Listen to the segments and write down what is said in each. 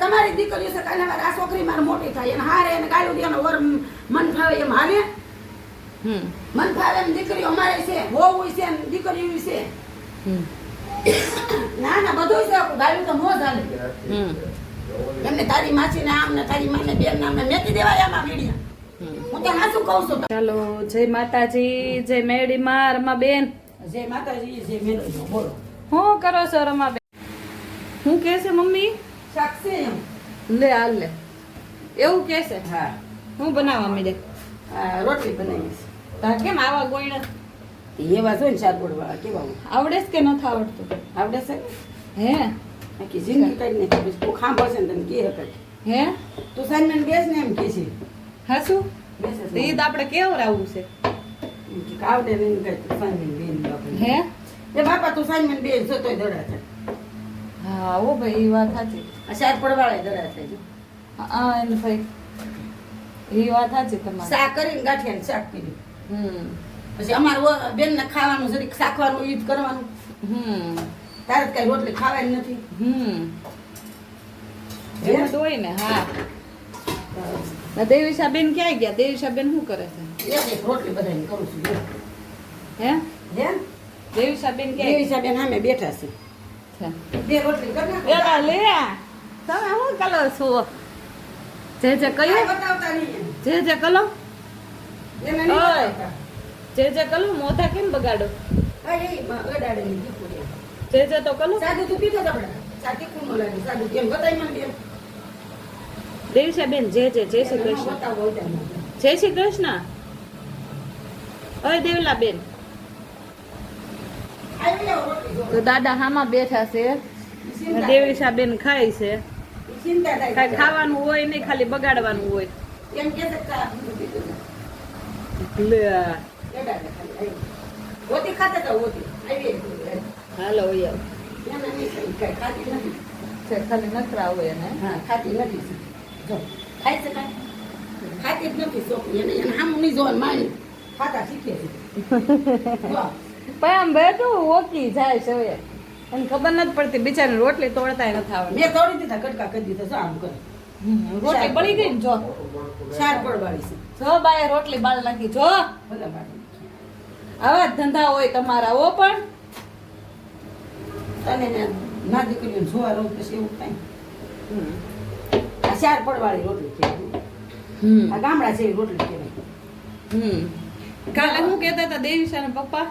તમારી દીકરી છે કાલે આ છોકરી મારે મોટી થાય એને હારે એને ગાળું દે વર મન ફાવે એમ હાલે મન ફાવે એમ દીકરીઓ અમારે છે વહુ છે ને દીકરીઓ છે ના ના બધું છે ગાળું તો નો ચાલે એમને તારી માસી ને આમ ને તારી માને બેન નામ ને મેકી દેવાય આમાં મીડિયા હું તો હાસું કહું છું ચાલો જય માતાજી જય મેડી માં રમા બેન જય માતાજી જય મેડી બોલો શું કરો છો રમા બેન શું કે છે મમ્મી શાક છે એમ લે હાલ લે એવું કે છે હા હું બનાવવા મીડે રોટલી બનાવી છે તા કેમ આવા ગોયણા એવા જો ને શાક વાળા કેવા આવડે છે કે નથી આવડતું આવડે છે હે આખી જિંદગી કઈ નહીં પછી તું ખાંભશે ને તને કે હકર હે તું સાઈનમેન બેસ ને એમ કે છે હા શું બેસે તો ઈ તો આપણે કેવરાવું છે આવડે નહીં કઈ તું સાઈનમેન બેન બાપા હે એ બાપા તું સાઈનમેન બેન જોતોય દડા થાય હા ઓ ભાઈ ઈ વાત સાચી આ શાક પડવાળા દડા થાય જો હા એને ભાઈ ઈ વાત સાચી તમારી શાક કરીને ગાંઠિયા શાક કર્યું પછી અમાર બેન ને ખાવાનું જરીક શાકવાનું ઈ જ કરવાનું તારે કઈ રોટલી ખાવાની નથી એમ તો હોય ને હા દેવીશા બેન ક્યાં ગયા દેવીશા બેન શું કરે છે એક રોટલી બધાને કરું છું હે હે દેવીશા બેન ક્યાં દેવીશા બેન સામે બેઠા છે બે રોટલી કરી નાખો એલા લે તમે શું કલો છો જે જે કયો બતાવતા નહીં જે કલો એને નહીં ઓય. બતાવતા જે કલો મોઢા કેમ બગાડો આ એ અડાડેલી દીકરી જે તો કલો સાદું તું પીધો કપડા સાદી કુનો લાગે સાદું કેમ બતાઈ મને બેન દેવીશા બેન જે શ્રી કૃષ્ણ બતાવો ઉડાડો જય શ્રી કૃષ્ણ ઓય દેવલા બેન આવી જાઓ રોટલી જો તો દાદા હામાં બેઠા છે ને દેવીશા બેન ખાય છે ચિંતા થાય કાંઈ ખાવાનું હોય નહીં ખાલી બગાડવાનું હોય કેમ કે સક્કા લે અડાડે ખાલી ઓતી ખાતા તો ઓતી આવી હાલો હોય એને નહીં કઈ ખાતી નથી છે ખાલી નખરા હોય ને હા ખાતી નથી જો ખાઈ છે કાંઈ ખાતી જ નથી છોકરી એને એને આમ નહીં જોવાનું માની ખાતા શીખે છે જો પણ આમ બેઠું ઓકી જાય છે હવે એને ખબર નથી પડતી બિચારી રોટલી તોડતા નથી આવડતી મેં તોડી દીધા કટકા કરી દીધા જો આમ કરે રોટલી બળી ગઈ ને જો શાર પડવાળી છે જો બાય રોટલી બાળ નાખી જો ભલે બાળી આવા જ ધંધા હોય તમારા ઓ પણ તને ને ના દીકરીઓ જોવા રહું પછી એવું કાંઈ આ શાર પડવાળી રોટલી કહેવાય આ ગામડા જેવી રોટલી કહેવાય કાલે હું કહેતા હતા દેવીશાના પપ્પા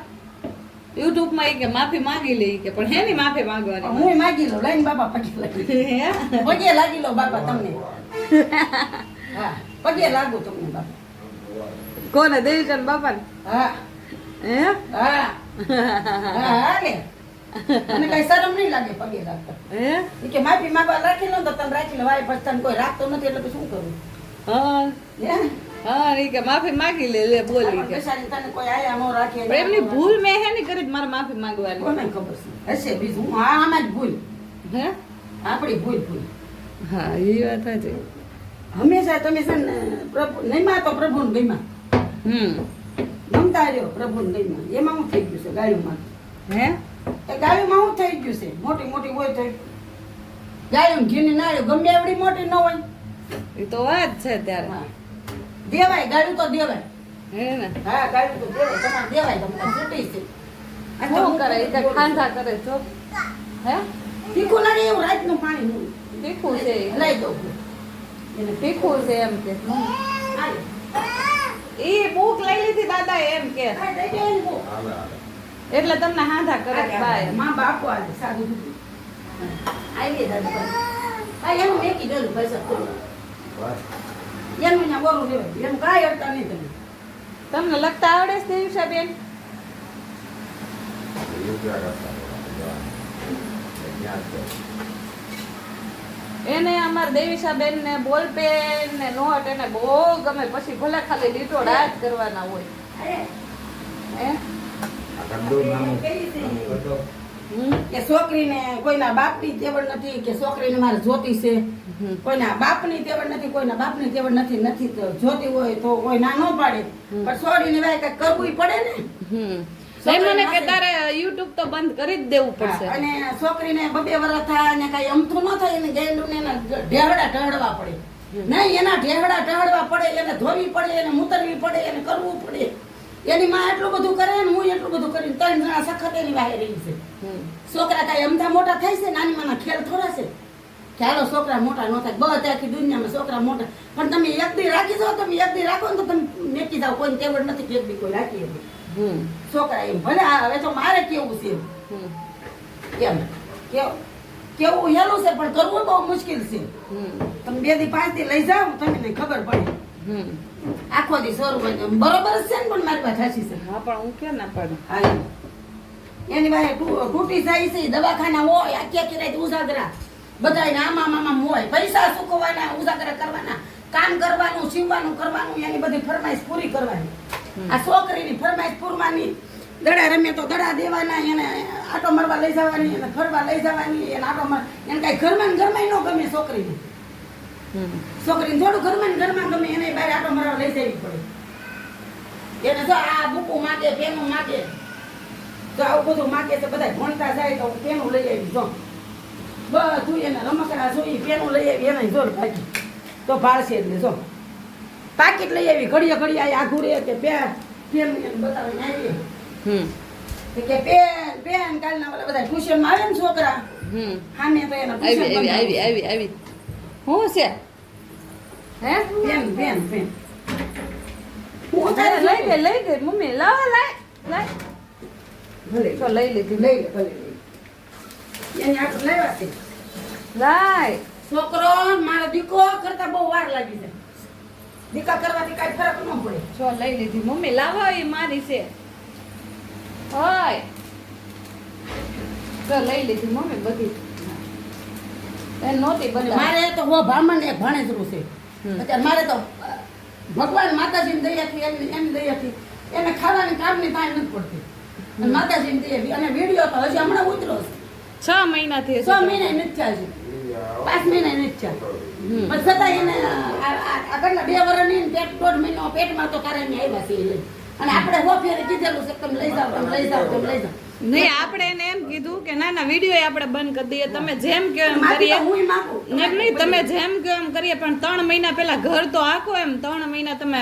યુટ્યુબ માં કે માફી માંગી લે કે પણ હેની માફી માંગવાની હું માગી લો લઈને બાપા પગે લાગી હે? પગે લાગી લો બાપા તમને હા પગે લાગુ તમને બાપા કોને દેવીશાના બાપા હા હે હા હા લે મને કઈ શરમ નહીં લાગે પગે લાગતા હે ઈ કે માફી માંગવા રાખી લો તો તમે રાખી લો વાય પછી તને કોઈ રાખતો નથી એટલે પછી શું કરું હા હે હા ઈ કે માફી માંગી લે બોલી કે બેસાડી તને કોઈ આયા નો રાખે પણ એમની ભૂલ મેં હે ની કરી મારે માફી માંગવાની કોને ખબર છે હશે બીજું હા આમાં જ ભૂલ હે આપણી ભૂલ ભૂલ હા એ વાત છે હંમેશા તમે છે ને પ્રભુ નહીં માં તો પ્રભુને ગઈમાં ગમતા રહ્યો પ્રભુને ગઈમાં એમાં હું થઈ ગયું છે ગાયોમાં હે એ ગાયોમાં હું થઈ ગયું છે મોટી મોટી હોય તો ગાયો ઘીની નાળ્યો ગમે એવડી મોટી ન હોય એ તો વાત છે ત્યારે હા. દેવાય ગાયું તો દેવાય હે ને હા ગાયું તો દેવાય તમારે દેવાય તમારે છૂટી છે આ તો શું હું કરે એ તો ખાંધા કરે છો હે તીખું લાગે એવું રાતનું પાણી હું તીખું છે ઈ. લઈ દઉં એને તીખું છે એમ કે હાલે. ઈ ભૂખ લઈ લીધી દાદા એમ કે હા, લઈ દે એને બહુ. એટલે તમને હાંધા કરે છે બાય માં બાપુ આલે સાદું દૂધ. આવી દાદા હા એનું મેકી દેલું પૈસા થોડું એનું અહીંયા બોલું લેવાય એનું કાંઈ અડતા નહીં તમે તમને લખતા આવડે છે દેવીશા બેન એને અમાર દેવીશા બેન ને બોલ પેન ને નોટ એને બહુ ગમે પછી ભલે ખાલી લીટો ડાટ કરવાના હોય હે કે છોકરીને કોઈના બાપની તેવડ નથી કે છોકરીને મારે જોતી છે કોઈના બાપની તેવડ નથી કોઈના બાપની તેવડ નથી નથી તો જોતી હોય તો કોઈ ના ન પાડે પણ છોડીને વાય કઈ કરવું પડે ને નહીં મને કે તારે YouTube તો બંધ કરી જ દેવું પડશે. અને છોકરીને 2 વર્ષ થાય અને કઈ અમથું ન થાય એને ગેંડુને એના ઢેહડા ઢળવા પડે. નહીં એના ઢેહડા ઢળવા પડે, એને ધોવી પડે, એને મૂતરવી પડે, એને કરવું પડે. એની માં એટલું બધું કરે ને હું એટલું બધું કરીને 3 જણા સખત એની વાહે રહી છે. છોકરા કઈ અમથા મોટા થાય છે, નાની માના ખેલ થોડા છે કે હાલો છોકરા મોટા ન થાય. બધા આખી દુનિયામાં છોકરા મોટા, પણ તમે એક દી રાખી જાઓ, તમે એક દી રાખો ને તો તમે મેકી જાઓ. કોઈને તેવડ નથી કે એક દી કોઈ રાખી શકે. છોકરા એમ ભલે હવે તો મારે કેવું છે એમ કેવું હેલું છે, પણ કરવું બહુ મુશ્કેલ છે. તમે 2 દી 5 દી લઈ જાઓ તમને ખબર પડે. આખો દી 100 રૂપિયા બરોબર જ છે ને, પણ મારી પાસે હાચી છે. હા પણ હું ક્યાં ના પાડું. હા એની વાહે તૂટી જાય છે, દવાખાના હોય, આખી રાત ઉજાગરા બધાય આમાં મામા હોય, પૈસા ચૂકવવાના, ઉજાગરા કરવાના, કામ કરવાનું, સીવવાનું કરવાનું, એની બધી ફરમાઈશ પૂરી કરવાની. આ છોકરીની ફરમાઈશ પૂરવાની. દડા રમે તો દડા દેવાના, એને આટો મારવા લઈ જવાની, એને ફરવા લઈ જવાની, એને આટો માર એને કઈ ઘરમાં ન ગમે છોકરીને. છોકરીને થોડું ઘરમાં ગમે, એને બહાર આટો મારવા લઈ જવી પડે. એને જો આ બુકું માગે, પેનું માગે, જો આવું બધું માગે તો બધા ભણતા જાય તો હું પેનું લઈ આવી. જો બધું એને રમકડા જોઈ, પેનું લઈ આવી, એને જોર ભાગી તો ભાળશે. એટલે જો પાકીટ લઈ આવી, ઘડીએ આઘું રે કે પેન એને બતાવીને આવી કે પેન કાલના ઓલા બધા ટ્યુશનમાં આવે ને છોકરા, સામે તો એના આવી હું છે હે પેન હું તારે લઈ ગઈ મમ્મી. લાય ભલે તો લઈ લીધી. લઈ લે ભલે એની આટલું લેવા છે. લાય છોકરો મારો દીકો કરતા બહુ વાર લાગી છે. દીકા કરવાથી કઈ ફરક ન પડે. જો લઈ લીધી મમ્મી. લાવો એ મારી છે. હોય તો લઈ લીધી મમ્મી બધી. એ નહોતી બતાવી. મારે તો હો બ્રાહ્મણ એક ભણેજરું છે. અત્યારે મારે તો ભગવાન માતાજીની દયાથી એમ દયાથી એને ખાવાની કામની થાય નથી પડતી. અને માતાજીની દયાથી અને વિડીયો તો હજી હમણાં ઉતરો છે. 6 મહિનાથી 6 મહિના નથી થયા હજી. 5 મહિના નથી થયા. પણ છતાં એને આગળના 2 વર્ષની પેટ 1.5 મહિનો પેટમાં તો તારે એને આવ્યા છે એ લઈ. અને આપણે હો ફેરે કીધેલું છે તમે લઈ જાઓ. નહીં આપણે એને એમ કીધું કે ના વિડીયો આપણે બંધ કરી દઈએ, તમે જેમ કે એમ કરીએ. નહીં તમે જેમ કે એમ કરીએ, પણ 3 મહિના પહેલા ઘર તો આખો એમ 3 મહિના તમે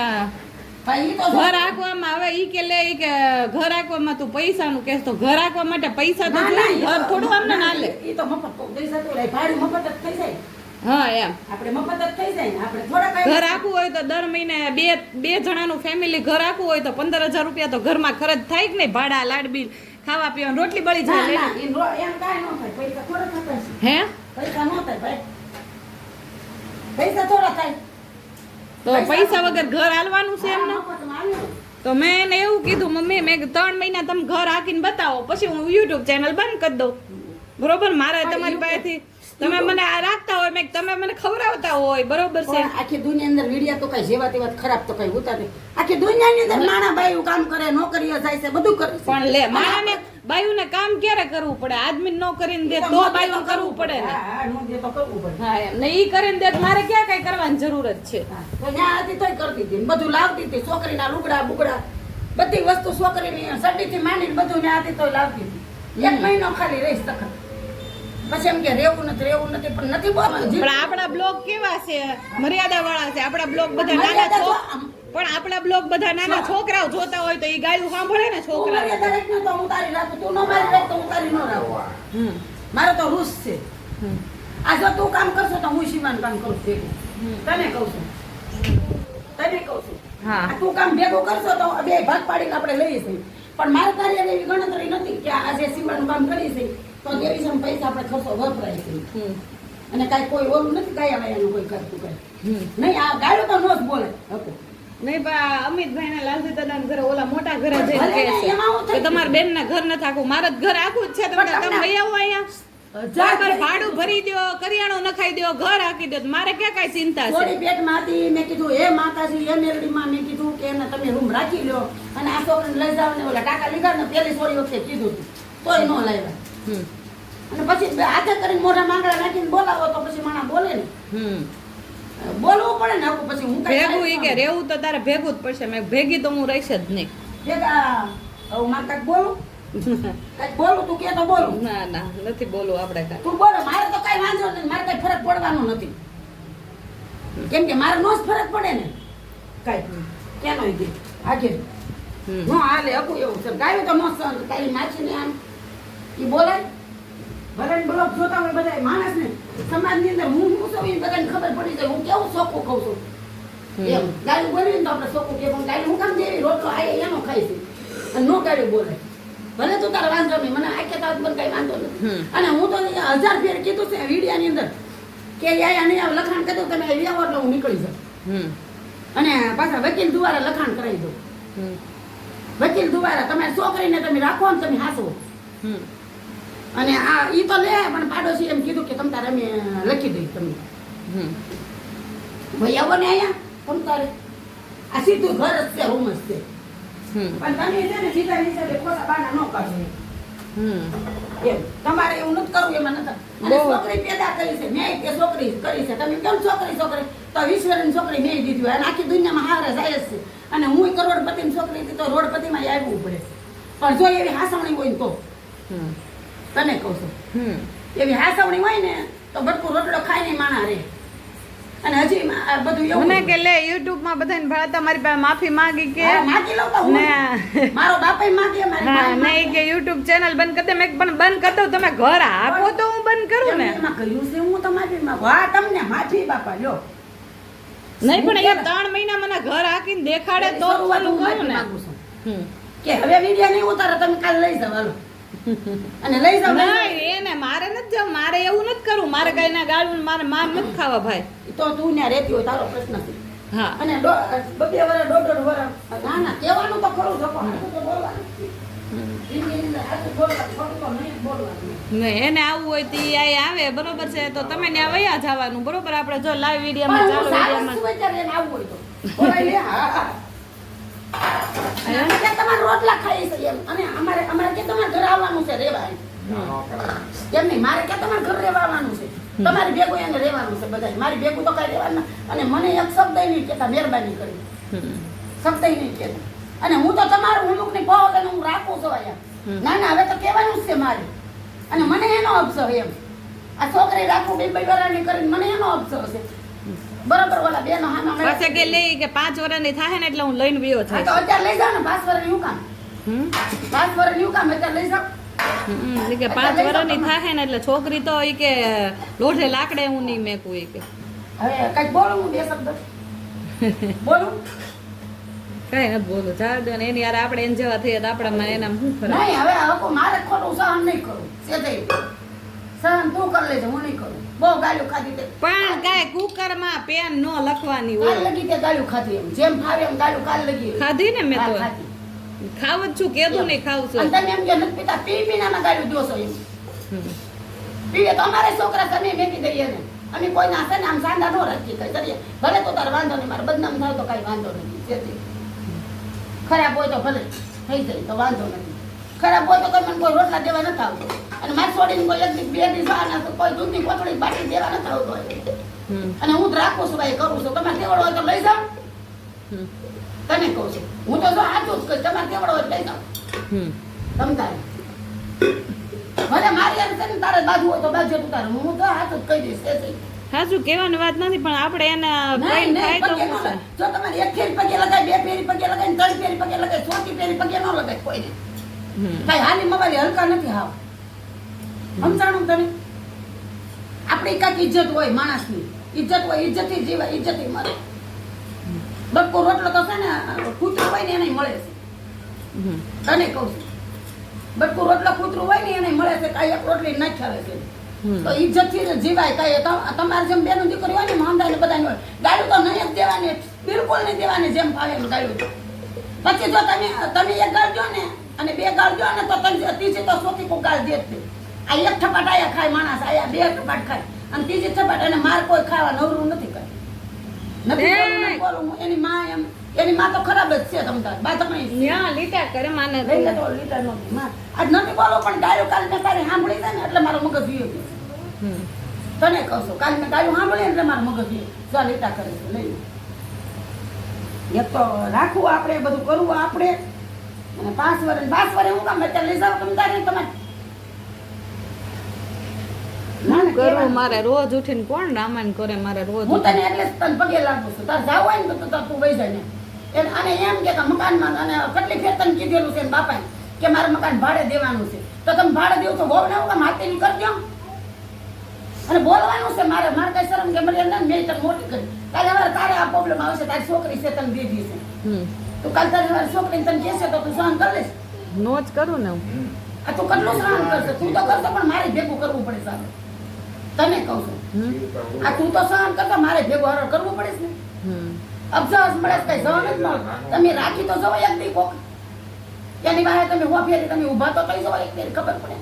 ઘર આંકવામાં આવે. ઈ કે લે ઈ કે ઘર આંકવામાં તું પૈસાનું કહેશ, તો ઘર આંકવા માટે પૈસા તો જોઈએ. ઘર થોડું આમને ના લે. ઈ તો મફત પૈસા તો ભાડું મફત જ થઈ જાય. હા એમ આપણે મફત જ થઈ જાય ને. આપણે થોડા ઘર આખું હોય તો દર મહિને બે જણાનું ફેમિલી ઘર આખું હોય તો 15,000 રૂપિયા તો ઘરમાં ખર્ચ થાય કે નહીં? ભાડા, લાડ બિલ, ખાવા પીવાનું, રોટલી બળી જાય. એમ કાંઈ ન થાય. પૈસા થોડા થતા છે. હે પૈસા ન થાય ભાઈ. પૈસા થોડા થાય. તો પૈસા વગર ઘર હાલવાનું છે એમને? તો મેં એને એવું કીધું મમ્મી, મેં 3 મહિના તમે ઘર હાકીને બતાવો, પછી હું YouTube ચેનલ બંધ કરી દઉં. બરોબર? મારે તમારી પાસેથી તમે મને આ રાખતા હોય, મેં તમે મને ખવડાવતા હોય, બરોબર છે? આખી દુનિયા અંદર વિડિયા તો કઈ જેવા તેવા ખરાબ તો કઈ હોતા નથી. આખી દુનિયાની અંદર નાના બાયું કામ કરે, નોકરીઓ જાય છે, બધું કરે છે. પણ લે મારાને બાયુને કામ ક્યારે કરવું પડે? આદમી નો કરીને દે તો બાયું કરવું પડે ને. હા નો દે તો કરવું પડે. હા એમ ને ઈ કરીને દે મારે ક્યાં કઈ કરવાની જરૂર જ છે? તો ન્યા હતી તોય કરતી હતી, બધું લાવતી હતી. છોકરીના લુગડા બુગડા બધી વસ્તુ છોકરીની સડીથી માંડીને બધું ન્યા હતી તોય લાવતી હતી. 1 મહિનો ખાલી રહીશ તખત. પછી એમ કે રેવું નથી પણ નથી બોલવાનું. પણ આપણા બ્લોગ કેવા છે? મર્યાદા વાળા છે. આપણા બ્લોગ બધા નાના પણ આપણા બ્લોગ બધા નાના છોકરાઓ જોતા હોય તો ઈ ગાયું સાંભળે ને છોકરા. દરેક ને તો હું તારી રાખું, તું ન મારી રાખ તો હું તારી ન રાખું. મારો તો રૂસ છે. આ જો તું કામ કરશો તો હું સીમાન કામ કરું છું. તને કહું છું. હા તું કામ ભેગું કરશો તો 2 ભાગ પાડીને આપણે લઈએ છીએ. પણ મારે તારી એવી ગણતરી નથી કે આજે સીમાનું કામ કરી છે તો દેવી છે પૈસા આપણે ખર્ચો વપરાય છે. અને કાંઈ કોઈ ઓલું નથી ગાયા વાયાનું કોઈ કરતું કઈ નહીં. આ ગાયું તો નો જ બોલે હતો નહીં. પણ અમિતભાઈ ના લાલજી દાદા ઘરે ઓલા મોટા ઘરે જઈને કહે છે કે તમારા બેન ના ઘર નથી આખું, મારા જ ઘર આખું જ છે. તમે લઈ આવો અહીંયા, ભાડું ભરી દો, કરિયાણું નખાઈ દો, ઘર હાકી દો. મારે ક્યાં કઈ ચિંતા છે? થોડી પેટમાં હતી. મેં કીધું હે માતાજી, હે મેરડીમાં, મેં કીધું કે એને તમે રૂમ રાખી લો અને આ છોકરીને લઈ જાવ ને. ઓલા ટાકા લીધા ને પેલી સોરી વખતે કીધું તોય ન લાવ્યા. અને પછી હાથે કરીને મોઢા માંગડા નાખીને બોલાવો તો પછી માણા બોલે ને. બોલવું પડે ને. પછી હું ભેગું ઈ કે રેવું તો તારે ભેગું જ પડશે. મેં ભેગી તો હું રહીશ જ નહીં. ભેગા હવે મારે કાંઈક બોલું કાંઈક બોલું તું કે તો બોલું ના ના નથી બોલવું આપણે કાંઈ. તું બોલો મારે તો કાંઈ વાંધો નથી મારે કાંઈ ફરક પડવાનો નથી કેમ કે મારે નો જ ફરક પડે ને કાંઈ કેનો ઈ આખી હમ. નો હાલે હકું એવું છે ગાયું તો નો સહન તારી માછીને આમ ઈ બોલાય ભલે બ્લોક જોતા હોય બધા માણસને સમાજની અંદર હું છું એ બધાને ખબર પડી જાય હું કેવું ચોખ્ખું કહું છું એમ ગાયું બોલીને તો આપણે ચોખ્ખું કે પણ ગાયું હું કામ દેવી રોટલો આ એનો ખાઈ છે અને નો ગાયું બોલે ભલે તું તારો વાંધો નહીં મને આખે તાવ મને કઈ વાંધો નથી અને હું તો 1000 ફેર કીધું છે વિડિયાની અંદર કે આયા નહીં લખાણ કીધું તમે આવ્યા એટલે હું નીકળી જાઉં હમ. અને પાછા વકીલ દ્વારા લખાણ કરાવી દઉં હમ. વકીલ દ્વારા તમારી છોકરીને તમે રાખો ને તમે હાસો હમ. અને આ ઈ તો લે પણ પાડોશી એમ કીધું કે તમ તારે અમે લખી દઈ તમને હમ. ભાઈ આવો ને અહીંયા તમ તારે આ સીધું ઘર જ છે રૂમ જ છે હમ. પણ તમે છે ને સીધા હિસાબે ખોટા બાના ન કાઢો હમ. એમ તમારે એવું નથી કરવું એમાં નથી અને બહુ. છોકરી પેદા કરી છે મેં કે છોકરી કરી છે તમે કેમ છોકરી તો 20 વર્ષની છોકરી મેં દીધી હોય અને આખી દુનિયામાં હારે જાય જ છે અને હું કરોડપતિની છોકરી હતી તો રોડપતિમાં આવવું પડે પણ જો એવી હાસવણી હોય ને તો હમ. તને કહું છું હમ. એવી હાસવણી હોય ને તો બટકું રોટલો ખાઈને માણા રે અને હજી આ બધું એવું મને કે લે YouTube માં બધાને ભાળતા મારી પાસે માફી માંગી કે હા, માગી લઉં તો હું. ને મારો બાપાએ માગે મારી હા માએ નહીં કે YouTube ચેનલ બંધ કરી દે મેં કીધું પણ બંધ કરી દઉં તમે ઘર આપો તો હું બંધ કરું ને એમાં કહ્યું છે હું તો માફી માંગુ હા તમને માફી બાપા લ્યો નહીં પણ એ 3 મહિના મને ઘર હાકીને દેખાડે તો જ શરૂઆત ચાલુ હું કરું માફી ને માંગુ છું. હમ. કે હવે વિડિયો નહીં ઉતારો તમે કાલ લઈ જાવ હાલો અને લઈ જાવ નહીં એને મારે નથી જવું મારે એવું નથી કરવું મારે કઈ ના ગાળવું મારે માર નથી ખાવા ભાઈ તો તું ત્યાં રહેતી હોય તારો પ્રશ્ન છે હા અને 2 વર્ષ 1.5 વર્ષ ના ના કહેવાનું તો ખરું છે પણ હાચું તો બોલવાનું જિંદગીની અંદર હાચું બોલવાનું ખોટું તો નહીં જ બોલવાનું નહીં એને આવવું હોય તો ઈ આય આવે બરોબર છે તો તમે ત્યાં વયા જવાનું બરોબર આપણે જો લાઈવ વિડીયોમાં પણ ચાલુ હું સારસ વિડીયોમાં છું અત્યારે એને આવવું હોય તો બોલાય લે હા હા અને કે તમારે રોટલા ખાઈ છે એમ અને અમારે કે તમારે ઘર આવવાનું છે રેવા એમ નહીં મારે કે તમારે ઘર રહેવા આવવાનું છે તમારી ભેગું એને રહેવાનું છે બધાય મારી ભેગું તો કઈ રહેવાનું ના. અને મને એક શબ્દ નહીં કહેતા મહેરબાની કરી શબ્દ નહીં કહેતા અને હું તો તમારું અમુકની ભાવ અને હું રાખું છું અહીંયા ના ના હવે તો કહેવાનું જ છે મારે અને મને એનો અવસર એમ આ છોકરી રાખું 2 વર્ષની કરીને મને એનો અવસર છે બરોબર ઓલા બેનો હાના પાછા કે લે કે 5 વર્ષની થાય ને એટલે હું લઈને વિયો હા થાય તો અત્યારે લઈ જાઓ ને 5 વર્ષની હું કામ 5 વર્ષની હું કામ અત્યારે લઈ જાઓ કે 5 વર્ષની થાય ને એટલે છોકરી તો ઈ કે લોઢે લાકડે હું નહીં મેકું ઈ કે હવે કઈક બોલું હું 2 શબ્દ બોલું કઈ નથી બોલું ચાલ દો ને એની યાર આપણે એને જેવા થઈએ તો આપણામાં એના શું ફરક નહીં હવે હવે મારે ખોટું સહન નહીં કરું સેજે સહન તું કરી લેજે હું નહીં કરું બહુ ગાળ્યું ખાધી તે પણ કાંઈ કુકરમાં પેન નો લખવાની કાલ હોય લગી તે ગાળ્યું ખાધી એમ જેમ ફાવે એમ ગાળ્યું કાલ લગી ખાધી ને મેં હા, તો ખાધી. ખાવ જ છું કેતું નહીં ખાવું અને છું તમે એમ કે નથી પીતા પી પીનામાં ગાળ્યું દો છો એમ હમ. પીવે તો અમારે છોકરા તમે મેકી દઈએ ને અમે કોઈ ના છે ને આમ સાંધા નો રાખીએ કઈ કરીએ ભલે તો તારે વાંધો નહીં મારે બદનામ થાય તો કઈ વાંધો નથી જેથી ખરાબ હોય તો ભલે થઈ જાય તો વાંધો નથી ખરાબ હોય તો કોઈ મને કોઈ રોટલા દેવા નથી આવતો અને મારે છોડીને કોઈ 1 દી 2 દી જવાના તો કોઈ દૂધની કોથળી બાટી દેવા નથી આવતો હમ. અને હું જ રાખું છું ભાઈ કરું છું તમારે કેવડ હોય તો લઈ જાઓ હમ. તને કહું છું હું તો જો સાચું જ કહીશ તમારે કેવડ હોય તો લઈ જાઓ હમ. તમતારે ભલે મારી એમ છે ને તારે બાજુ હોય તો બાજુ તું તારે હું તો સાચું જ કહી દઈશ એ જ. સાચું કહેવાની વાત નથી પણ આપણે એને નહીં, કઈ નહીં, થાય તો પગે શું ન છે? લગાય. જો તમારે 1 ફેરી પગે લગાય 2 ફેરી પગે લગાય 3 ફેરી પગે લગાય 4 ફેરી પગે ન લગાય કોઈને હમ. કઈ હાલી મોબાઈલ હલકા નથી હાવ સમજાણું તને આપણી કાંઈક ઇજ્જત હોય માણસની ઇજ્જત હોય ઇજ્જતથી જીવાય ઇજ્જતથી મરે બક્કો રોટલો તો છે ને કૂતરું હોય ને એને મળે છે હમ. તને કહું છું બક્કો રોટલો કૂતરું હોય ને એને મળે છે કાંઈ એક રોટલી નાખી આવે છે હમ. તો ઇજ્જતથી જ જીવાય કાંઈ તમારે જેમ બેનું દીકરી હોય ને માંદાને બધાને હોય ગાળું તો નહીં જ દેવાની બિલકુલ નહીં દેવાની જેમ ફાવે એમ ગાળું પછી જો તમે 1 ગાળજો ને અને 2 ગાળજો ને તો ત્રીજી તો સોથી કોઈ ગાળ દે જ નહીં. આ 1 થપાટ આયા ખાય માણસ આયા 2 થપાટ ખાય અને ત્રીજી થપાટ અને માર કોઈ ખાવા નવરું નથી કરે નથી બોલવું, નથી બોલવું. એની માં તો ખરાબ જ છે તમતાર બા તમે ન્યા લીટા કરે માને લઈ લે તો લીટર નથી માં આજ નથી બોલો પણ ગાળું કાલ મેં તારી સાંભળી છે ને એટલે મારો મગજ વિયો ગયો હમ. તને કહું છું કાલ મેં ગાળું સાંભળી એટલે મારો મગજ વિયો જો આ લીટા કરે છે લઈ લે. એક તો રાખવું આપણે બધું કરવું આપણે અને 5 વર્ષ હું કામ અત્યારે લઈ જાવ તમે તારે તમારે ના, ના, કરવું કહેવાનું. મારે રોજ ઉઠીને કોણ રામાયણ કરે મારે રોજ હું તને એટલે જ તને પગે લાગુ છું તાર જાવ હોય ને તો તું વહી જાય ને અને એમ કે મકાનમાં અને કેટલી ફેર તને કીધેલું છે ને બાપાએ કે મારે મકાન ભાડે દેવાનું છે તો તમે ભાડે દેવું તો વહુને હું કામ હાથેથી કરી દો અને બોલવાનું છે મારે કઈ શરમ કે મને ના મેં તને મોટી કરી કાલે હવે તારે આ પ્રોબ્લેમ આવશે તારી છોકરી છે તને દીધી છે તું કાલે તારી હવે છોકરીને તને કહેશે તો તું સહન કરી લઈશ નો જ કરું ને હું આ તું કેટલું સહન કરશે તું તો કરશે પણ મારે ભેગું કરવું પડે સાહેબ તને કહું છું આ તું તો સહન કરતો મારે ભેગું હરણ કરવું પડે છે ને અફસોસ મળે છે, કઈ સહન જ ન તમે રાખી તો જવાય એક દી કોક એની બહાર તમે ફેરી તમે ઊભા તો થઈ જવાય એક ફેરી ખબર પડે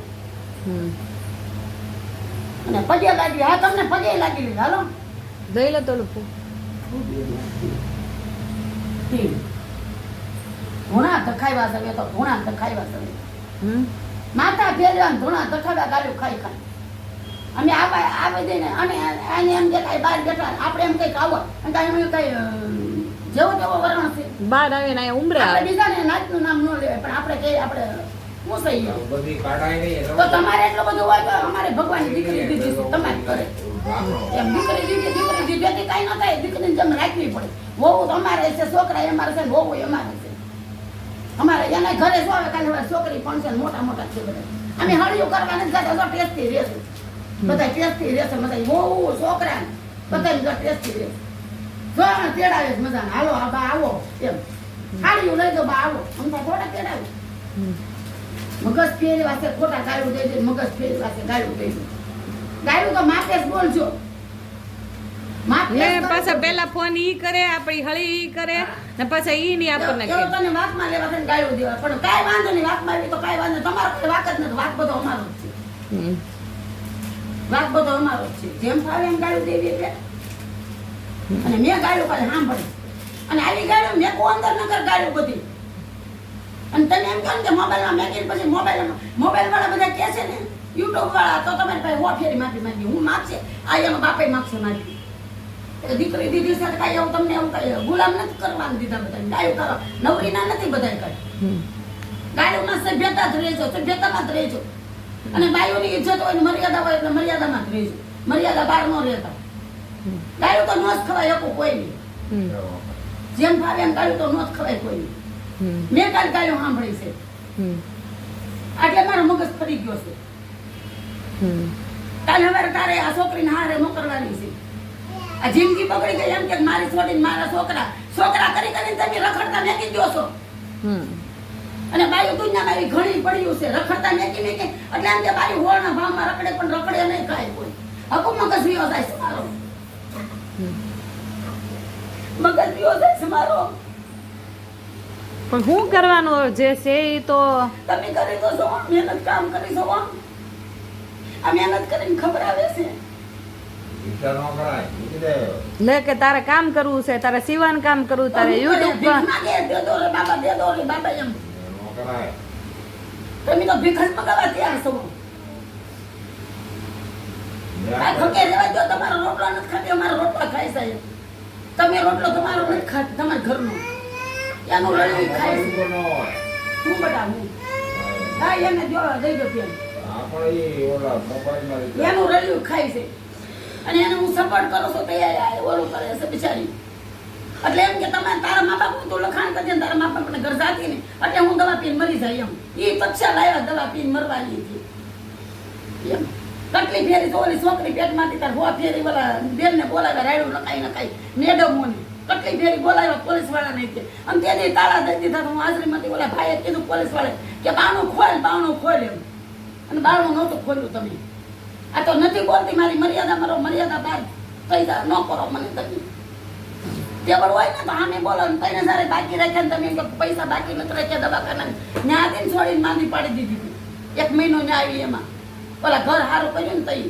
અને પગે લાગી હા તમને પગે લાગી લીધા હાલો દઈ લે તો લોકો ધૂણા ધખાવ્યા છે તો ધૂણા ધખાવ્યા છે માથા ફેરવા ધૂણા ધખાવ્યા ગાળ્યું ખાઈ ખાઈ અમે આવે જઈને અને આને એમ કે કાંઈ બહાર બેઠા આપણે એમ કંઈક આવો અને કાંઈ એમ કંઈ જેવો તેવો વરણ છે બહાર આવીને અહીંયા ઉમરે આપણે આવે બીજાને નાચનું નામ ન લેવાય પણ આપણે કહીએ આપણે મૂસાઈ ગયા બધી કાઢાય નહીં તો તમારે એટલું બધું હોય તો અમારે ભગવાનની દીકરી દીધી છે તમારે કરે એમ દીકરી દીધી એટલે કાંઈ ન થાય દીકરીને જેમ રાખવી પડે વહુ અમારે છે છોકરા અમારે છે વહુ અમારે છે અમારે એના ઘરે શું આવે કાલે હવે છોકરી પણ છે મોટા મોટા છે બધા અમે હળિયું કરવા નથી જતા તો ટેસ્ટી રહેશે બધા ટેસ્ટી રહેશે બધા વહુ છોકરા બધા ટેસ્ટી રહેશે જો તેડાવે છે મજા હાલો આ બા આવો એમ હાળિયું લઈ દો બા આવો અમથા થોડા તેડાવે મગજ ફેરવા છે ખોટા ગાળું દઈ દે મગજ ફેરવા છે ગાળું દઈ દે ગાળું તો માપે જ બોલજો માપે જ ને બોલજો. પાછા પેલા ફોન ઈ કરે આપણી હળી ઈ કરે ને પાછા ઈ ની આપણને એવો કે તને વાતમાં લેવા છે ને ગાળું દેવા પણ કાંઈ વાંધો નહીં વાતમાં આવી તો કાંઈ વાંધો નહીં. તમારો કોઈ વાક જ નથી વાક બધો અમારો જ છે વાક બધો અમારો જ છે જેમ ફાવે એમ ગાળું દેવી એટલે અને મેં ગાળું કાલે સાંભળી અને આવી ગાળું મેં કો અંદર નગર ગાળું બધી અને તમે એમ કહો ને કે મોબાઈલમાં મેગીને પછી મોબાઈલ વાળા બધા કહે છે ને યુટ્યુબ વાળા તો તમારી પાસે હો ફેરી માફી હું માગશે આ એનો બાપે માગશે મારી એટલે દીકરી દીધી છે કાંઈ એવું તમને એવું કઈ ગુલામ નથી કરવાનું દીધા બધા ગાયું કરો નવરીના નથી બધા કઈ ગાયુંમાં સભ્યતા જ રહેજો સભ્યતામાં જ રહેજો અને બાયુની ઇજ્જત હોય ને મર્યાદા હોય એટલે મર્યાદામાં જ રહેજો મર્યાદા બહાર ન રહેતા ગાયું તો ન જ ખવાય શકો કોઈ નહીં જેમ ફાવે એમ ગાયું તો ન જ ખવાય કોઈ નહીં મેં કાલ ગાયું સાંભળી છે એટલે મારો મગજ ફરી ગયો છે કાલે હવે તારે આ છોકરીને હારે મોકલવાની છે આ જિંદગી બગડી ગઈ એમ કે મારી છોડીને મારા છોકરા કરી કરીને તમે રખડતા મેકી દો છો અને બાયું દુનિયામાં એવી ઘણી પડ્યું છે રખડતા મેકી એટલે એમ કે બાયું હોળના ભાવમાં રખડે પણ રખડે નહીં કાંઈ કોઈ હકુ મગજ વિયો જાય છે મારો મગજ વિયો જાય છે મારો પણ શું કરવાનું જે છે ઈ તો તમે કરી તો છો મહેનત કામ કરી છો આ મહેનત કરીને ખબર આવે છે ઈચ્છા ન કરાય મૂકી દે લે કે તારે કામ કરવું છે તારે સીવણ કામ કરવું તારે યુટ્યુબ પર ભીખ માગે, દે દો રે બાબા દે દો રે બાબા એમ ન કરાય તમે તો ભીખ જ મગાવવા તૈયાર છો આ ખકે રહેવા દો તમારો રોટલો નથી ખાતી અમારો રોટલો ખાય છે તમે રોટલો તમારો નથી ખાતી તમારા ઘરનો એનું લડવું ખાય છે ન હોય હું બતાવું હા એને જો દઈ દો પેન આપણે ઈ ઓલા મોબાઈલમાં રીતે એનું રળિયું ખાય છે અને એને હું સપોર્ટ કરું છું તો એ ઓલું કરે છે બિચારી એટલે એમ કે તમે તારા મા બાપનું તો લખાણ કરજે ને તારા મા બાપને ઘર જાતી ને એટલે હું દવા પીને મરી જાય એમ એ પક્ષા લાવ્યા દવા પીને મરવાની હતી એમ કેટલી ફેરી તો ઓલી છોકરી પેટમાંથી તાર હોવા ફેરી ઓલા બેનને બોલાવ્યા રાયડું લખાઈ મેડમોને કેટલી ફેરી બોલાવ્યા પોલીસ વાળા નહીં અને તેથી તાળા દઈ દીધા તો હું હાજરીમાંથી ઓલા ભાઈએ કીધું પોલીસ વાળે કે બાણું ખોલ એમ અને બાળું નહોતું ખોલ્યું તમે આ તો નથી બોલતી મારી મર્યાદા મારો મર્યાદા બહાર થઈ જાય ન કરો મને તમે ટેબલ હોય ને તો આમે બોલો ને તઈને જ્યારે બાકી રાખ્યા ને તમે એમ કે પૈસા બાકી નથી રાખ્યા દવાખાના ન્યા દિન છોડીને માંદી પાડી દીધી હતી 1 મહિનો ન્યા આવી એમાં ઓલા ઘર સારું કર્યું ને તઈ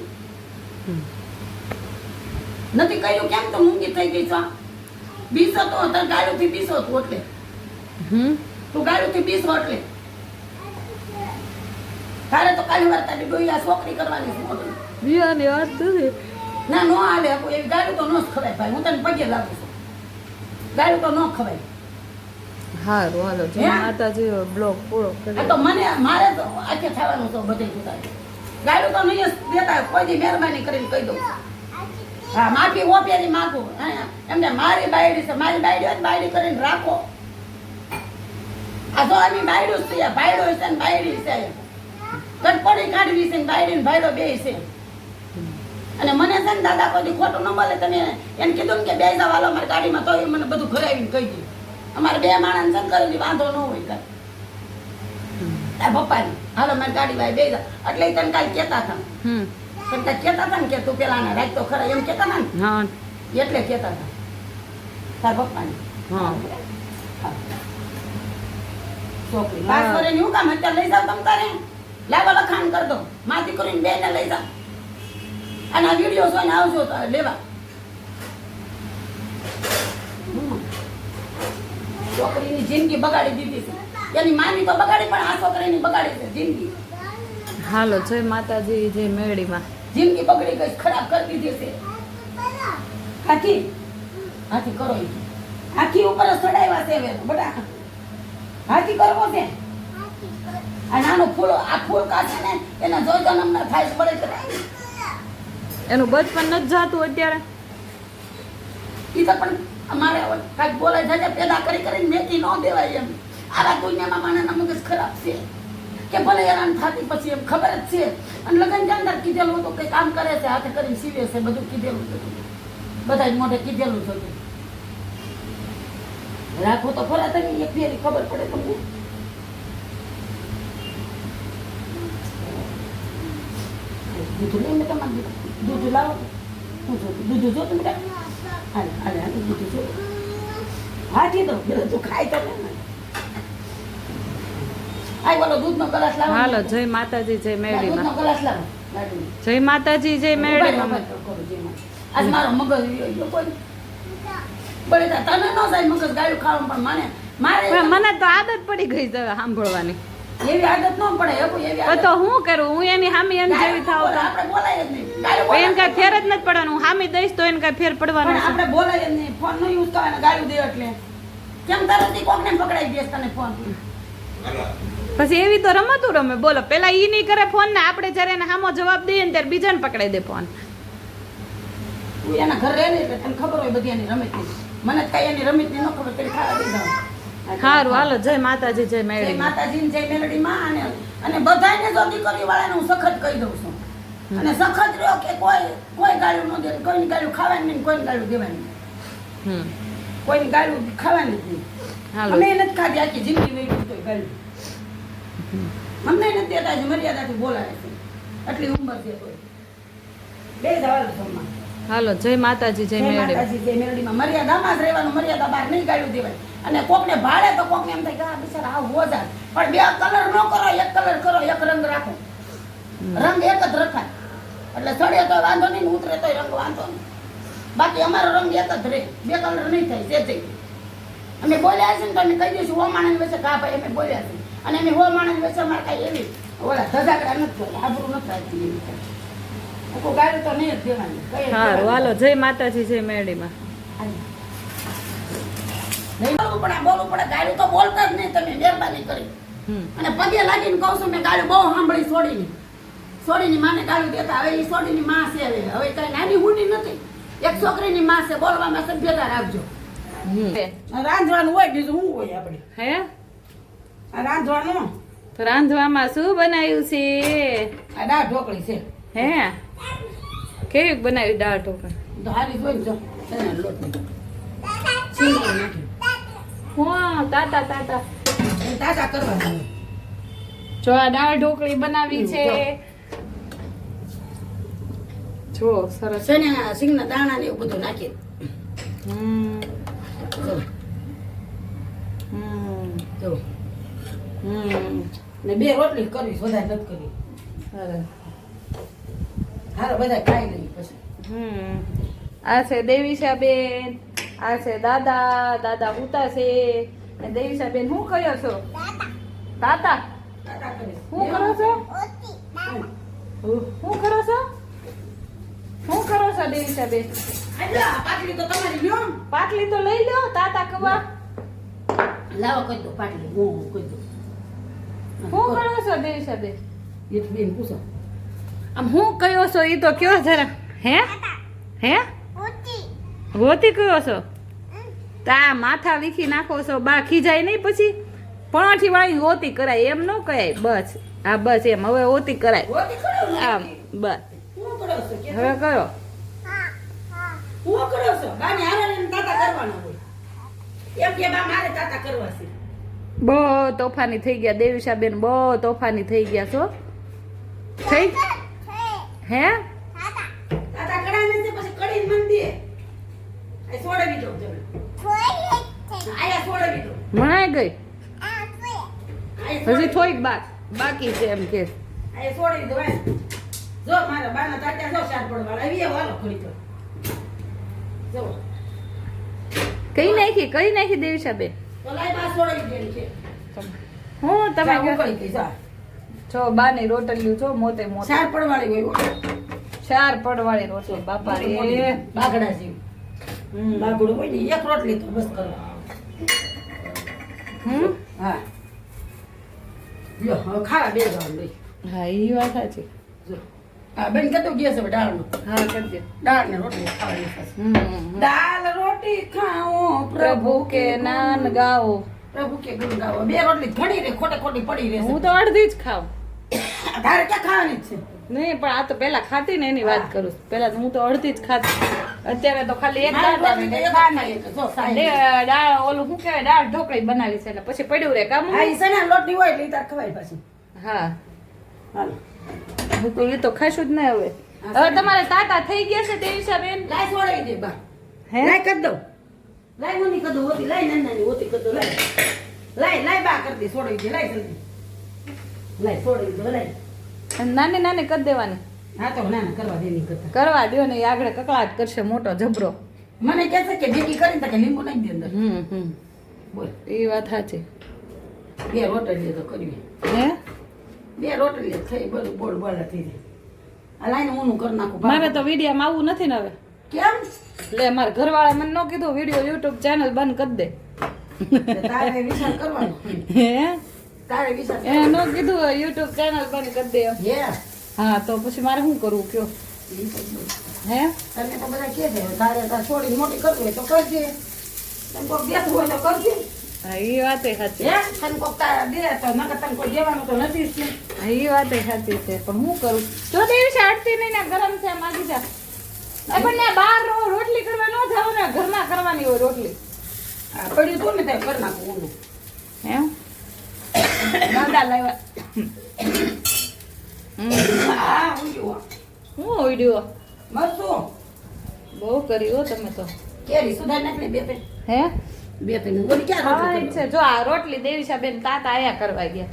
નથી કર્યું કેમ તો મૂંગી થઈ ગઈ છો બીસો તો તાર ગાળુથી બીસો તું એટલે તું ગાળુથી બીસો એટલે તારે તો કાલે વાર તારી ડોયા છોકરી કરવાની છે મોટી બિયાની વાત નથી ના નો હાલે એવી ગાડું તો ન જ ખવાય ભાઈ હું તને પગે લાગુ છું ગાડું તો ન ખવાય હારું હાલો જય હે? માતાજી બ્લોગ પૂરો આ કરી તો મને મારે તો આખે થવાનું તો બધે જુદા ગાડું તો નહીં જ દેતા કોઈ દી મહેરબાની કરીને કહી દઉં હા માફી ઓપેરી માગું એમને મારી બાયડી છે મારી બાયડી હોય તો બાયડી કરીને રાખો આ તો અમે બાયડું જ છીએ ભાઈડો છે ને બાયડી છે કટપડી કાઢવી છે ને બાયડી ને ભાઈડો બે છે અને મને છે ને દાદા કોઈ દી ખોટું ન બોલે તમે એને કીધું ને કે બે જાવ હાલો અમારી ગાડીમાં તો એ મને બધું ઘરે આવીને કહી દીધું અમારે બે માણસ છે ને કરી વાંધો ન હોય કાંઈ તાર પપ્પાની હાલો મારી ગાડી ભાઈ બે જાવ એટલે ઈ તને કાલ કહેતા હતા હમ પણ કાંઈ કહેતા હતા ને કે તું પેલા આને રાખ તો ખરા એમ કહેતા હતા ને હા એટલે કહેતા હતા તાર પપ્પાની હા હા. છોકરી પાસ કરીને હું કામ અત્યારે લઈ જાવ તમ તારે લાવો લખાણ કર દો માથી કરીને બેને લઈ જાવ અને આ વિડીયો જોઈને આવજો તો લેવા છોકરીની જિંદગી બગાડી દીધી છે એની માની તો બગાડી પણ આ છોકરીની બગાડી છે જિંદગી હાલો જય માતાજી જય મેળીમાં જિંદગી બગડી ગઈ ખરાબ કરી દીધી છે હાથી હાથી કરો ઈ. હાથી ઉપર જ ચડાવ્યા છે હવે બધા હાથી કરવો છે આ નાનું ફૂલ આ ફૂલ કાઢે ને એના જોઈ જન્મના થાય છે બળે છે એનું બચપન નથી જાતું અત્યારે ઈ તો પણ અમારે કાંઈક બોલાય જાય પેદા કરી કરીને મેથી ન દેવાય એમ આવા દુનિયામાં માણસના મગજ ખરાબ છે કે ભલે હેરાન થતી પછી એમ ખબર જ છે અને લગન જાનદાર કીધેલું હતું કે કામ કરે છે હાથે કરીને સીવે છે બધું કીધેલું હતું બધા જ મોઢે કીધેલું જ હતું રાખો તો ખરા તમે એક ફેરી ખબર પડે તમને દૂધ લઈને તમારે દૂધ લાવો શું જોતું દૂધ જોતું બેટા હાલે હાલે હાલે દૂધ જો હાથી દો પેલો તું ખાય તો ને આય બોલો દૂધનો ગ્લાસ લાવો હાલો જય માતાજી જય મેળીમાં દૂધનો ગ્લાસ લાવો લાડુની. જય માતાજી જય મેળીમાં ઉભા રહો, કરો જે માં. આજ મારો મગજ વિયો ગયો કોઈ બળી તા તને ન જાય મગજ ગાળું ખાવાનું પણ મારે પણ મને તો આદત પડી ગઈ છે હવે સાંભળવાની એવી આદત ન પડે એવું એવી પણ આદત તો હું કરું હું એની હામી એમ જેવી થાવ તો આપણે બોલાય જ નહીં ગાળું પણ એને બોલાય કઈ ફેર જ નથી પડવાનું હું હામી દઈશ તો એને કઈ ફેર પડવાનો પણ છે આપણે બોલાય જ નહીં ફોન નો યુઝ કરવાનો ગાળું દે એટલે કેમ તરત કોકને પકડાઈ દેસ તને ફોન હાલો. પછી એવી તો રમતું રમે બોલો પેલા ઈ નહીં કરે ફોન ને આપણે જ્યારે એને સામો જવાબ દઈએ ને ત્યારે બીજાને પકડાઈ દે ફોન તું એના ઘર રહે ને એટલે તને ખબર હોય બધી એની રમતની મને જ કઈ એની રમતની ન ખબર પેલી ખાવા દઈ દઉં સારું હાલો જય માતાજી જય જય મેળીમાં માતાજીને જય મેલડીમાં અને બધાયને જો દીકરી વાળાને હું સખત કહી દઉં છું અને સખત રહ્યો કે કોઈ ગાળું ન દે કોઈની ગાળું ખાવાની નહીં કોઈની ગાળું દેવાની નહીં. હમ કોઈની ગાળું ખાવાની જ નહીં હાલો અમે નથી ખાધી આખી જિંદગી વહી ગઈ ગાળું અમને નથી દેતા છે મર્યાદાથી બોલાવે છે એટલી ઉંમર છે કોઈ બે જવાનું જમવા હાલો જય માતાજી જય જય મેળીમાં માતાજી જય મેલડીમાં મર્યાદામાં જ રહેવાનું મર્યાદા બહાર નહીં ગાળું દેવાય અને કોકને ભાડે તો કોકને એમ થાય કે આ બિચારા આવું હોજા પણ બે કલર ન કરો એક કલર કરો એક રંગ રાખો રંગ એક જ રખાય એટલે ચડે તો વાંધો નહીં ને ઉતરે તો રંગ વાંધો નહીં બાકી અમારો રંગ એક જ રહે બે કલર નહીં થાય જે થઈ અમે બોલ્યા છે ને તમે કહી દઈશું હો માણસ વચ્ચે કા ભાઈ અમે બોલ્યા છે અને અમે હો માણસ વચ્ચે અમારે કાંઈ એવી ઓલા ધજાગડા નથી કરતા આબરૂ નથી રાખતી એવી કોઈ ગાડી તો નહીં જ દેવાની કઈ જ સારું દેવાની. હાલો જય માતાજી જય મેળીમાં નહીં બોલવું પડે ગાડી તો બોલતા જ નહીં તમે મહેરબાની કરી હમ અને પગે લાગીને કહું છું મેં ગાડી બહુ સાંભળી સોડીની માને ગાડી દેતા હવે એ સોડીની માં છે હવે કઈ નાની હુંડી નથી એક છોકરીની માં છે બોલવામાં સભ્યતા રાખજો રાંધવાનું હોય બીજું શું હોય આપણે હે આ રાંધવાનું તો રાંધવામાં શું બનાવ્યું છે આ દાળ ઢોકળી છે હે કેવી બનાવી દાળ ઢોકળી તો હારી જોઈ જો એના લોટ નહીં. છીંગણી નાખી. હા તાતા તાતા એ તાજા કરવાનું જો આ દાળ ઢોકળી બનાવી છે જો સરસ છે ને આ સિંગના દાણા ને એવું બધું નાખી હમ જો હમ જો હમ ને બે રોટલી કરવી વધારે નથી કરવી સરસ હાલો બધા ખાઈ લઈએ પછી હમ આ છે દેવીશાબેન આ છે દાદા દાદા ઉતા છે અને દેવીશાબેન શું કર્યો છો તાતા તાતા કરીશ. શું કરો છો શું કરો છો શું કરો છો દેવીશાબેન આ લ્યો, આ પાટલી તો તમારી લ્યો. પાટલી તો લઈ લો તાતા કવા લાવો કહી દો પાટલી હું કહી દો શું કરો છો દેવીશાબેન? એક બેન પૂછો આમ હું કયો છો ઈ તો કયો જરા. હે હે હોતી કયો છો? તા માથા વીખી નાખો છો બા ખીજાય નહીં પછી પાછી વાળી હોતી કરાય એમ ન કરાય બસ. હા બસ એમ હવે હોતી કરાય હોતી કરો ને. આમ બસ હું કરો છો કે હવે કરો. હું કરો છો બાને હારે લઈને તાતા કરવાના હોય એમ કે બા મારે તાતા કરવા છે બહુ તોફાની થઈ ગયા દેવીશાબેન, બહુ તોફાની થઈ ગયા છો. થઈ હે તાતા કડાને છે પછી કડીને મન દે આ સોડવી દો તમે આયા સોડવી દો મણાઈ ગઈ આયા હજી થોડીક બાકી છે એમ કે. આયા સોડવી દો આય જો મારા બાના તાતા જો શાર પડવાળા આવી હાલો ખડી તો જો કઈ નાખી દેવીશાબેન. તો લાઈ બા સોડવી દે છે હું તમે હું કયો? કરી જા છો બાની રોટલીઓ છો મોતે મોતે શાર પડવાળી હોય 4 પડવાળી રોટલી બાપા રે. બાગડા જેવી બાગડું હોય ને એક રોટલી તો બસ કરો હા લ્યો હવે ખાવા બે જવાનું લઈ હા ઈ વાત સાચી. જો હા બેન કતું ગેસ હવે દાળનું હા કરજે. દાળ ને રોટલી ખાવાની થશે દાળ રોટી ખાઓ પ્રભુ કે નાન ગાઓ. પ્રભુ કે ગુણ ગાઓ બે રોટલી ઘણી રે ખોટે ખોટી પડી રહેશે હું તો અડધી જ ખાઉં. તારે ક્યાં ખાવાની જ છે નહીં પણ આ તો પેલા ખાતી ને એની વાત કરું છું. પેલા તો હું તો અડધી જ ખાતી. અત્યારે તો ખાલી એક દાળ મારી રોટલી તો એક ખાવાની છે. જો સાહેબ દાળ ઓલું શું કહેવાય દાળ ઢોકળી બનાવી છે એટલે પછી પડ્યું રે કામ. હા ઈ સના લોટની હોય એટલે ઈ તાર ખવાય પાછી હા હાલો હું તો એ તો ખાશું જ નહીં હવે. હવે તમારે તાતા થઈ ગયા છે દેવીશાબેન? લાઈ સોડાઈ દે બા હે લાઈ કર દો લાઈ મુની કર દો હોતી લાઈ નાની હોતી કર દો લાઈ લાઈ બા કર દે સોડાઈ દે લાઈ જલ્દી લાઈ સોડાઈ દો લાઈ નાની નાની કરી દેવાની. હા તો ના ના કરવા દે નહીં કરતા કરવા દો ને એ આગળ કકળાટ કરશે મોટો જબરો. મને કહે છે કે ભેગી કરીને તો કે લીંબુ નાખી દે અંદર બોલ એ વાત સાચી. બે રોટલી તો કરવી હે બે રોટલી થઈ બધું બોલ બોલ થઈ જાય આ લાઈને ઊનું કરી નાખું મારે તો વિડીયોમાં આવવું નથી ને હવે. કેમ લે મારા ઘરવાળા મને ન કીધું વિડીયો યુટ્યુબ ચેનલ બંધ કરી દે. તારે વિચાર કરવાનો હે તારે વિચાર એ ન કીધું યુટ્યુબ ચેનલ બંધ કરી દે એમ. હે હા તો પછી મારે શું કરવું કયો? હે તને તો બધા કહે છે તારે તાર છોડીને મોટી કરવી હોય તો કરજે તને કોઈ દેતું હોય તો કરજે હા એ વાત સાચી. હે તને કોઈ તારા દે તો નકર તને કોઈ દેવાનું તો નથી જ ને. હા એ વાત સાચી છે પણ શું કરું જો દેવી અડતી નહીં ને ગરમ છે માગી જા. પણ ને બહાર રોટલી કરવા ન જાવ ને ઘરમાં કરવાની હોય રોટલી. આ પડ્યું તું ને તે કરી નાખું ઊનું હે ગાંડા લાવ્યા. હા ઊંડ્યું હું ઉડ્યો મરસું બહુ કર્યું હો તમે તો. કેરી સુધાર નાખને બે ત્રણ હે બે ત્રણ બોલી ક્યાં ખાવાની રોટલી છે જો આ રોટલી દેવીશાબેન તાતા આયા કરવા ગયા.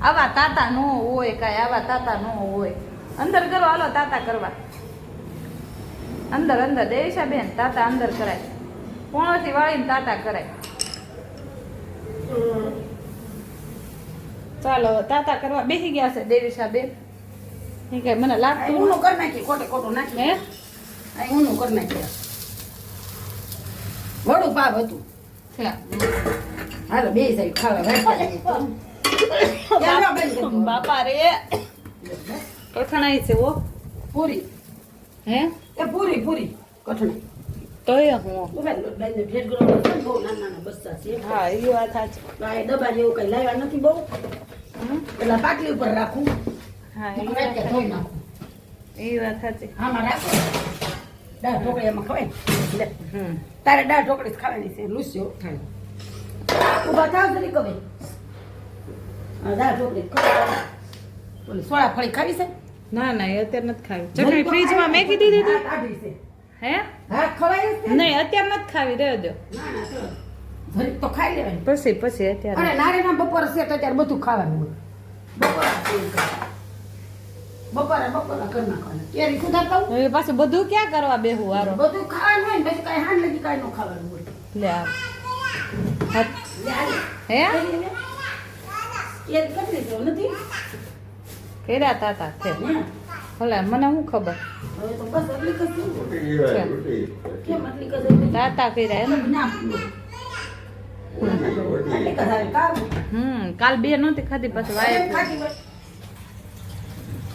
આવા તાતા નો હોય કાંઈ આવા તાતા નો હોય. અંદર કરો હાલો તાતા કરવા. અંદર અંદર દેવીશાબેન તાતા અંદર કરાય. પોણોથી વાળીને તાતા કરાય. ચાલો તાતા કરવા બેસી ગયા છે દેવીશાબેન. એ કઈ મને લાગતું ઊનું કરી નાખી ખોટે ખોટું નાખી હે આ ઊનું કરી નાખી વડું પાપ હતું છે. હાલો બે સાઈડ ખાવા બાપા રે કઠણાઈ છે ઓ પૂરી હે એ પૂરી પૂરી કઠણાઈ તો એ હું બહુ નાના નાના બસ્સા છે હા એ વાત સાચી. આ ડબ્બા જેવું કઈ લાવ્યા નથી બહુ પેલા પાટલી ઉપર રાખું હા એ રાતે ધોઈ નાખું વાત સાચી. આમાં રાખો દાળ ઢોકળી એમાં ખવાય લે હમ તારે દાળ ઢોકળી જ ખાવાની છે લૂસ્યો થાય ઉભા થાવ જરી કવે દાળ ઢોકળી ખવાય ઓલી સોળા ફળી ખાવી છે ના ના એ અત્યારે નથી ખાવી. ચટણી ફ્રીજમાં મેકી દીધી હતી. કાઢી છે હે હા ખવાય જ છે નહીં અત્યારે નથી ખાવી રહેવા દો. ના ના ચલો જરીક તો ખાઈ લેવાની પછી અત્યારે અરે નારેના બપોર છે તો ત્યારે બધું ખાવાનું હોય બપોરે કરી નાખવાના કેરી સુધારતા હોય હવે પાછું બધું ક્યાં કરવા બેહું વારો બધું ખાવાનું હોય ને પછી કઈ હાન લગી કઈ નો ખાવાનું હોય લે આવ. હાથ- લે આલે. હે કેરી કરી લીધો નથી કર્યા તાતા છે હે? ભલે મને શું ખબર હવે તો બસ એટલી કશું રોટી કહેવાય, રોટી. કેમ આટલી કશું તાતા કર્યા એમ ના રોટી ઠંડી કરાવે કામ કાલ બે નહોતી ખાધી પછી વાય એમ ખાધી હોય.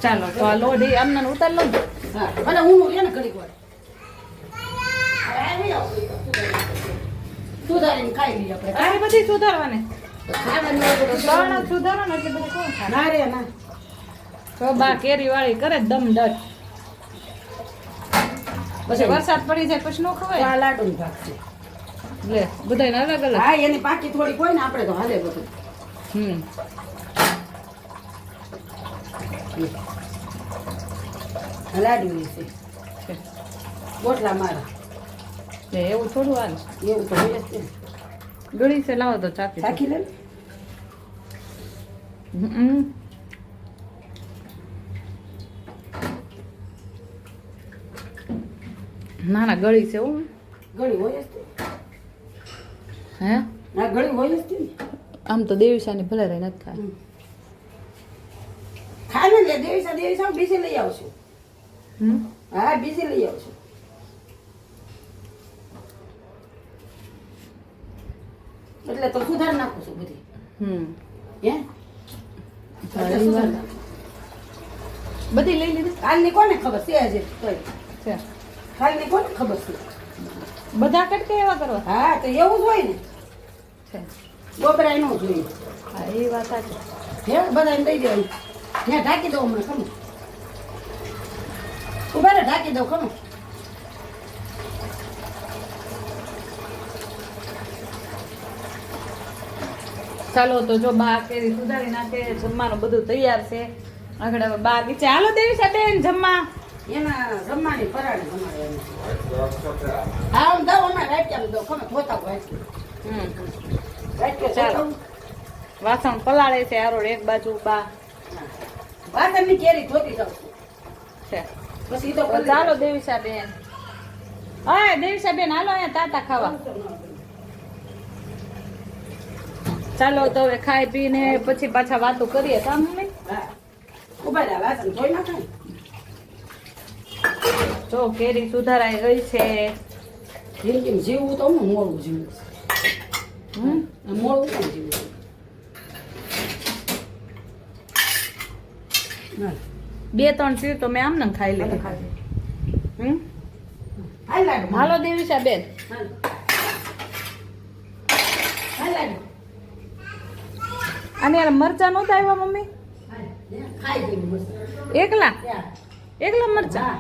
ચાલો તો આ લોઢી અમને ઉતાર લો ને. હા અને હું રે ને ઘડીક વાર હવે આવી આવો. સુધારીને ખાઈ લઈએ આપણે આ બધી સુધારવાની ખાવાનું હોય તો ત્રણ સુધારવાના એટલે બધી કોણ ખાય? ના રે ના તો બા કેરી વાળી કરે દમ દટ પછી વરસાદ પડી જાય પછી નો તો ખવાય આ લાડુની ભાગ છે. લે બધાને અલગ અલગ હા એની પાકી થોડીક હોય ને આપણે તો હાલે બધું. લાડુની છે ગોટલા મારા લે એવું થોડું હાલ એવું તો હોય જ છે. ગળી છે લાવો તો ચાકી ચાખી લે ને. ના ના ગળી છે એવું ગળી હોય જ તે. હે ના ગળી હોય જ તે ને. આમ તો દેવીશાની ભલે રહી નથી ખાય ખાય ને લે દેવીસા બીજી લઈ આવશું. હા બીજી લઈ આવશું. એટલે તો સુધાર નાખું છું બધી હે એટલે સુધાર નાખું. બધી લઈ લીધી કાલની કોને ખબર છે હજી તોય. છે કાલની કોને ખબર છે. બધા કટકે એવા કરવા હા તો એવું જ હોય ને છે ગોબરાય ન જોઈએ. હા એ વાત સાચી હે બધાને દઈ દેવાનું ત્યાં ઢાંકી દઉં હમણાં ખમું ઉભા રે ઢાંકી દઉં ખમું. ચાલો તો જો બા કેરી સુધારી નાખે જમવાનું બધું તૈયાર છે આગળ હવે બા નીચે હાલો દેવીશા બેન જમવા એના જમવાની ફરાળી અમારે એમ. હા હું દઉં અમારે રાખ્યા દઉં ખમે ધોતા રાખ્યો ચાલો. વાસણ પલાળે છે આરોડ એક બાજુ બા વાસણની કેરી ધોતી જાઉં છું. છે પછી તો તો ચાલો દેવીશા બેન હા દેવીશા બેન હાલો અહીંયા તાતા ખાવા ચાલો તો હવે ખાઈ પીને પછી પાછા વાતો કરીએ કામ નહીં હા ઉભા રહ્યા વાસણ ધોઈ નાખાય. જો કેરી સુધારાઈ ગઈ છે જિંદગીમાં જીવવું તો હું મોડું જીવવું મોડું કેમ જીવવું. ના બે ત્રણ ચીર તો મેં આમને ખાઈ લીધી હાલ લાડુ હાલો દેવીશા બેન હાલ હાલ લાડુ અને યાર મરચા નહોતા આવ્યા મમ્મી હાલ ખાઈ ગયું બસ એકલા ત્યાં એકલા મરચા હા